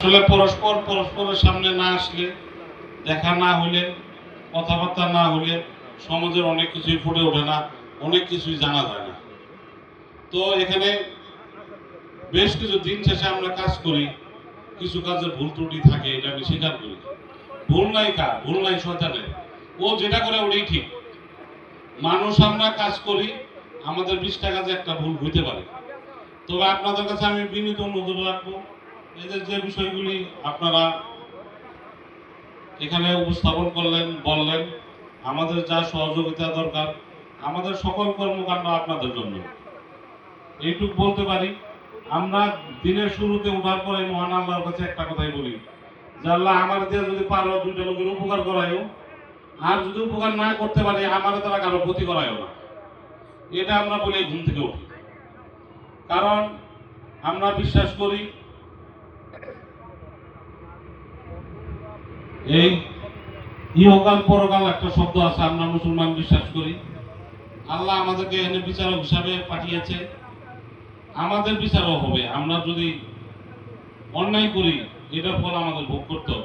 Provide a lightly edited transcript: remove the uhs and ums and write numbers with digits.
আসলে পরস্পরের সামনে না আসলে, দেখা না হইলে, কথাবার্তা না হলে সমাজের অনেক কিছুই ফুটে ওঠে না, অনেক কিছুই জানা যায় না। তো এখানে বেশ কিছু দিন শেষে আমরা কাজ করি, কিছু কাজে ভুল ত্রুটি থাকে, এটা আমি স্বীকার করি। ভুল নাই কার, ভুল নাই শয়তানের। ও যেটা করে ওটাই ঠিক। মানুষ আমরা কাজ করি, আমাদের 20টা কাজে একটা ভুল হইতে পারে। তবে আপনাদের কাছে আমি বিনীত অনুরোধ রাখবো, এদের যে বিষয়গুলি আপনারা এখানে উপস্থাপন করলেন, বললেন, আমাদের যা সহযোগিতা দরকার, আমাদের সকল কর্মকাণ্ড আপনাদের জন্য। এইটুক বলতে পারি, আমরা দিনের শুরুতে ওঠার পরে মহান আল্লাহর কাছে একটা কথাই বলি, যে আল্লাহ আমার দিয়ে যদি পারো 2টা লোকের উপকার করায়ও, আর যদি উপকার না করতে পারি আমার দ্বারা কারো ক্ষতি করায়ও না। এটা আমরা বলে ঘুম থেকে উঠি। কারণ আমরা বিশ্বাস করি এই ইহকাল পরকাল একটা শব্দ আছে, আমরা মুসলমান বিশ্বাস করি। আল্লাহ আমাদেরকে এখানে বিচারক হিসাবে পাঠিয়েছে, আমাদের বিচারও হবে। আমরা যদি অন্যায় করি, এটার ফল আমাদের ভোগ করতে হবে।